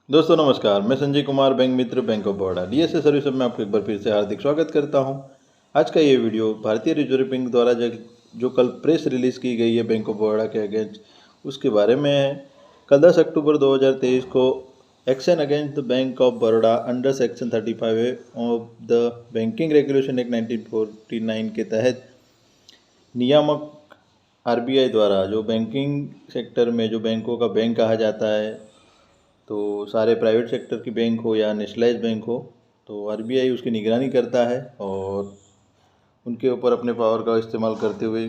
दोस्तों नमस्कार, मैं Sanjay Kumar, bank Mitra, bank of Baroda DSA service में आपको एक बार फिर से हार्दिक स्वागत करता हूं। आज का ये वीडियो भारतीय रिजर्व बैंक द्वारा जो कल प्रेस रिलीज़ की गई है बैंक ऑफ बड़ौदा के अगेंस्ट, उसके बारे में है। कल 10 अक्टूबर 2023 को action against the bank of Baroda under section 35 of the banking regulation act 1949 के तहत नियामक आरबीआई द्वारा जो बैंकिंग सेक्टर में जो बैंकों का बैंक कहा जाता है, तो सारे प्राइवेट सेक्टर की बैंक हो या नेशनलाइज बैंक हो, तो आरबीआई उसकी निगरानी करता है और उनके ऊपर अपने पावर का इस्तेमाल करते हुए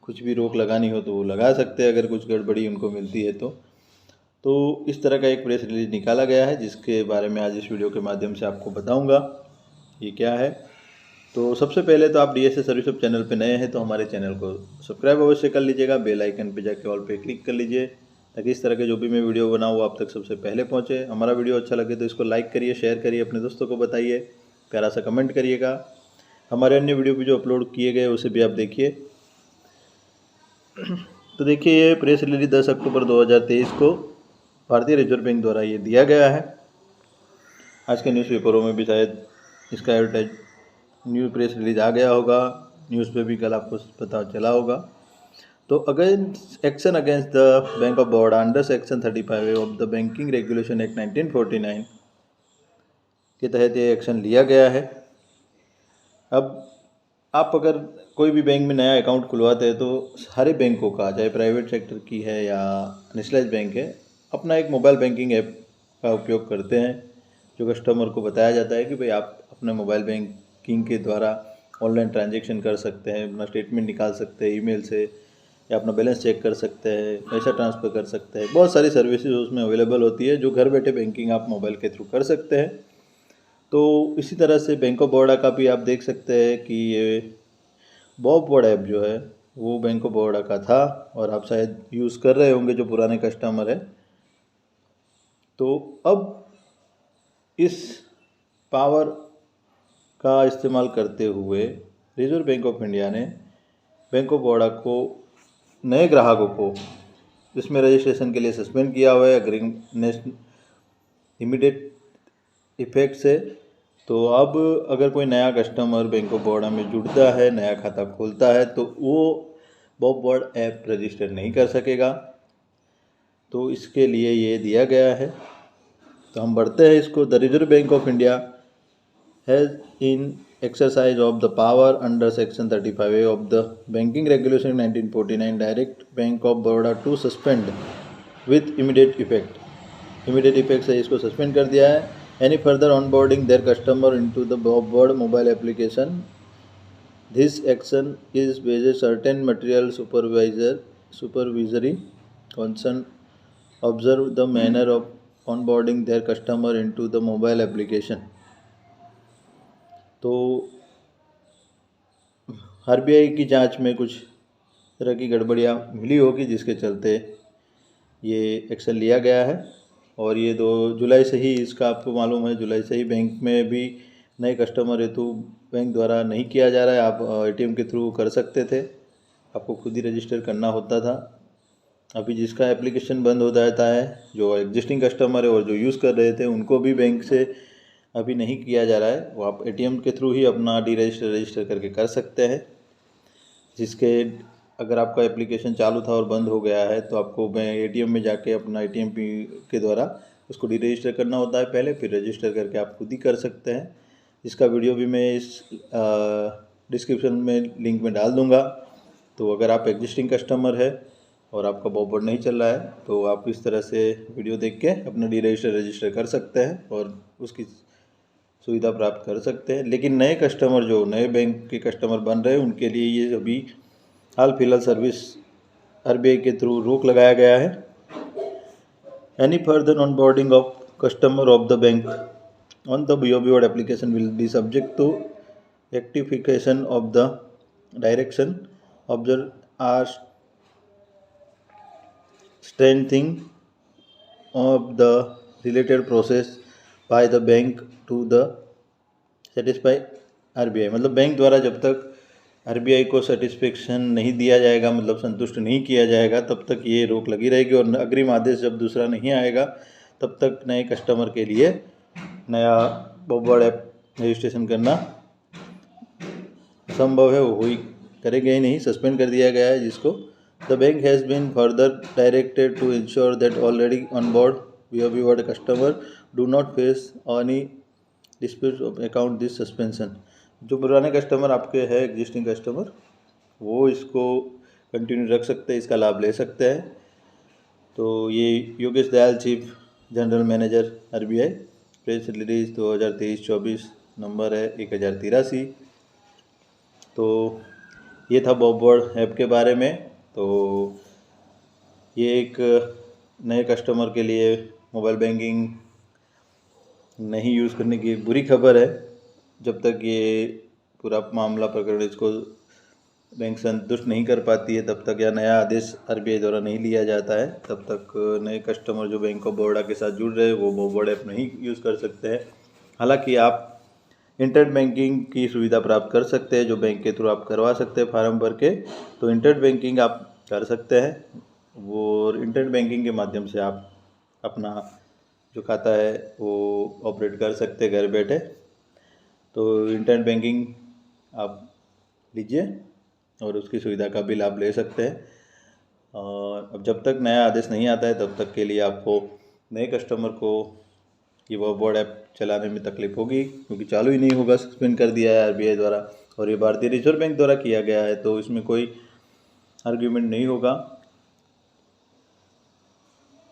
कुछ भी रोक लगानी हो तो वो लगा सकते हैं अगर कुछ गड़बड़ी उनको मिलती है तो इस तरह का एक प्रेस रिलीज निकाला गया है, जिसके बारे में आज इस वीडियो के माध्यम से आपको बताऊंगा ये क्या है। तो सबसे पहले तो आप डीएसए सर्विस हब चैनल पे नए हैं तो हमारे चैनल को सब्सक्राइब अवश्य कर लीजिएगा, बेल आइकन पे जाके ऑल पे क्लिक कर लीजिए ताकि इस तरह के जो भी मैं वीडियो बनाऊँ वो आप तक सबसे पहले पहुँचे। हमारा वीडियो अच्छा लगे तो इसको लाइक करिए, शेयर करिए, अपने दोस्तों को बताइए, प्यारा सा कमेंट करिएगा। हमारे अन्य वीडियो भी जो अपलोड किए गए उसे भी आप देखिए। तो देखिए, ये प्रेस रिलीज 10 अक्टूबर 2023 को भारतीय रिजर्व बैंक द्वारा ये दिया गया है। आज के न्यूज़पेपरों में भी शायद इसका एडवर्टाइज न्यू प्रेस रिलीज आ गया होगा, न्यूज़ पे भी कल आपको पता चला होगा। तो against action against the bank of Baroda under section 35 of the banking regulation act 1949 के तहत ये एक्शन लिया गया है। अब आप अगर कोई भी बैंक में नया अकाउंट खुलवाते हैं तो सारे बैंकों का, चाहे प्राइवेट सेक्टर की है या नेशनलाइज बैंक है, अपना एक मोबाइल बैंकिंग ऐप का उपयोग करते हैं, जो कस्टमर को बताया जाता है कि भाई आप अपने मोबाइल बैंकिंग के द्वारा ऑनलाइन ट्रांजैक्शन कर सकते हैं, अपना स्टेटमेंट निकाल सकते हैं ईमेल से, या अपना बैलेंस चेक कर सकते हैं, पैसा ट्रांसफ़र कर सकते हैं। बहुत सारी सर्विसेज उसमें अवेलेबल होती है जो घर बैठे बैंकिंग आप मोबाइल के थ्रू कर सकते हैं। तो इसी तरह से बैंक ऑफ बड़ौदा का भी आप देख सकते हैं कि ये बॉब वर्ड ऐप जो है वो बैंक ऑफ बड़ौदा का था और आप शायद यूज़ कर रहे होंगे जो पुराने कस्टमर है। तो अब इस पावर का इस्तेमाल करते हुए रिजर्व बैंक ऑफ इंडिया ने बैंक ऑफ बड़ौदा को नए ग्राहकों को इसमें रजिस्ट्रेशन के लिए सस्पेंड किया हुआ है इमीडिएट इफेक्ट से। तो अब अगर कोई नया कस्टमर बैंक ऑफ बड़ौदा में जुड़ता है, नया खाता खोलता है, तो वो बॉब वर्ड ऐप रजिस्टर नहीं कर सकेगा। तो इसके लिए ये दिया गया है। तो हम बढ़ते हैं इसको। The reserve bank of India has in exercise of the power under section 35 of the banking regulation 1949 direct bank of Baroda to suspend with immediate effect से इसको सस्पेंड कर दिया है। any further onboarding their customer into the Bob mobile application. This action is based certain material supervisory concern. Observe the manner of onboarding their customer into the mobile application. तो RBI की जांच में कुछ तरह की गड़बड़ियाँ मिली होगी, जिसके चलते ये एक्शन लिया गया है। और ये 2 जुलाई से ही, इसका आपको मालूम है, जुलाई से ही बैंक में भी नए कस्टमर हेतु बैंक द्वारा नहीं किया जा रहा है। आप एटीएम के थ्रू कर सकते थे, आपको खुद ही रजिस्टर करना होता था। अभी जिसका एप्लीकेशन बंद हो जाता है, जो एग्जिस्टिंग कस्टमर है और जो यूज़ कर रहे थे, उनको भी बैंक से अभी नहीं किया जा रहा है। वो आप एटीएम के थ्रू ही अपना रजिस्टर करके कर सकते हैं। जिसके अगर आपका एप्लीकेशन चालू था और बंद हो गया है तो आपको एटीएम में जाके अपना एटीएम के द्वारा उसको रजिस्टर करना होता है पहले, फिर रजिस्टर करके आप खुद ही कर सकते हैं। इसका वीडियो भी मैं इस डिस्क्रिप्शन में लिंक में डाल दूँगा। तो अगर आप एग्जिस्टिंग कस्टमर है और आपका बॉबर्ड नहीं चल रहा है तो आप इस तरह से वीडियो देख के अपना रजिस्टर कर सकते हैं और उसकी सुविधा प्राप्त कर सकते हैं। लेकिन नए कस्टमर, जो नए बैंक के कस्टमर बन रहे हैं, उनके लिए ये अभी हाल फिलहाल सर्विस आरबीआई के थ्रू रोक लगाया गया है। Any further on boarding of customer of the bank on the BOB World application will be subject to rectification of the direction observe are strengthening of the related process by the bank to the satisfy RBI. मतलब bank द्वारा जब तक RBI को satisfaction नहीं दिया जाएगा, मतलब संतुष्ट नहीं किया जाएगा, तब तक ये रोक लगी रहेगी और अग्रिम आदेश जब दूसरा नहीं आएगा तब तक नए कस्टमर के लिए नया बॉबवर्ड ऐप रजिस्ट्रेशन करना असंभव है, वो ही करेंगे ही नहीं, सस्पेंड कर दिया गया है जिसको। The bank has been further directed to ensure that already on board BoB World customer do not face any dispute of account this suspension. जो पुराने कस्टमर आपके हैं, एग्जिस्टिंग कस्टमर, वो इसको कंटिन्यू रख सकते हैं, इसका लाभ ले सकते हैं। तो ये Yogesh Dayal, chief general manager RBI, press release 2023-24, number है 1083। तो ये था बॉबवर्ड ऐप के बारे में। तो ये एक नए कस्टमर के लिए मोबाइल बैंकिंग नहीं यूज़ करने की बुरी खबर है। जब तक ये पूरा मामला प्रकरण इसको बैंक संतुष्ट नहीं कर पाती है तब तक, या नया आदेश RBI द्वारा नहीं लिया जाता है तब तक, नए कस्टमर जो बैंक ऑफ बड़ौदा के साथ जुड़ रहे हैं वो बॉबवर्ड ऐप नहीं यूज़ कर सकते हैं। हालांकि आप इंटरनेट बैंकिंग की सुविधा प्राप्त कर सकते हैं, जो बैंक के थ्रू आप करवा सकते हैं फार्म भर के। तो इंटरनेट बैंकिंग आप कर सकते हैं, वो इंटरनेट बैंकिंग के माध्यम से आप अपना जो खाता है वो ऑपरेट कर सकते हैं घर बैठे। तो इंटरनेट बैंकिंग आप लीजिए और उसकी सुविधा का भी लाभ ले सकते हैं। और अब जब तक नया आदेश नहीं आता है तब तक के लिए आपको नए कस्टमर को ये बॉबवर्ड ऐप चलाने में तकलीफ होगी, क्योंकि चालू ही नहीं होगा, सस्पेंड कर दिया है RBI द्वारा, और ये भारतीय रिजर्व बैंक द्वारा किया गया है, तो इसमें कोई आर्ग्यूमेंट नहीं होगा।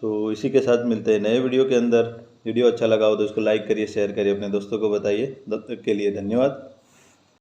तो इसी के साथ मिलते हैं नए वीडियो के अंदर। वीडियो अच्छा लगा हो तो इसको लाइक करिए, शेयर करिए, अपने दोस्तों को बताइए। तब तक के लिए धन्यवाद।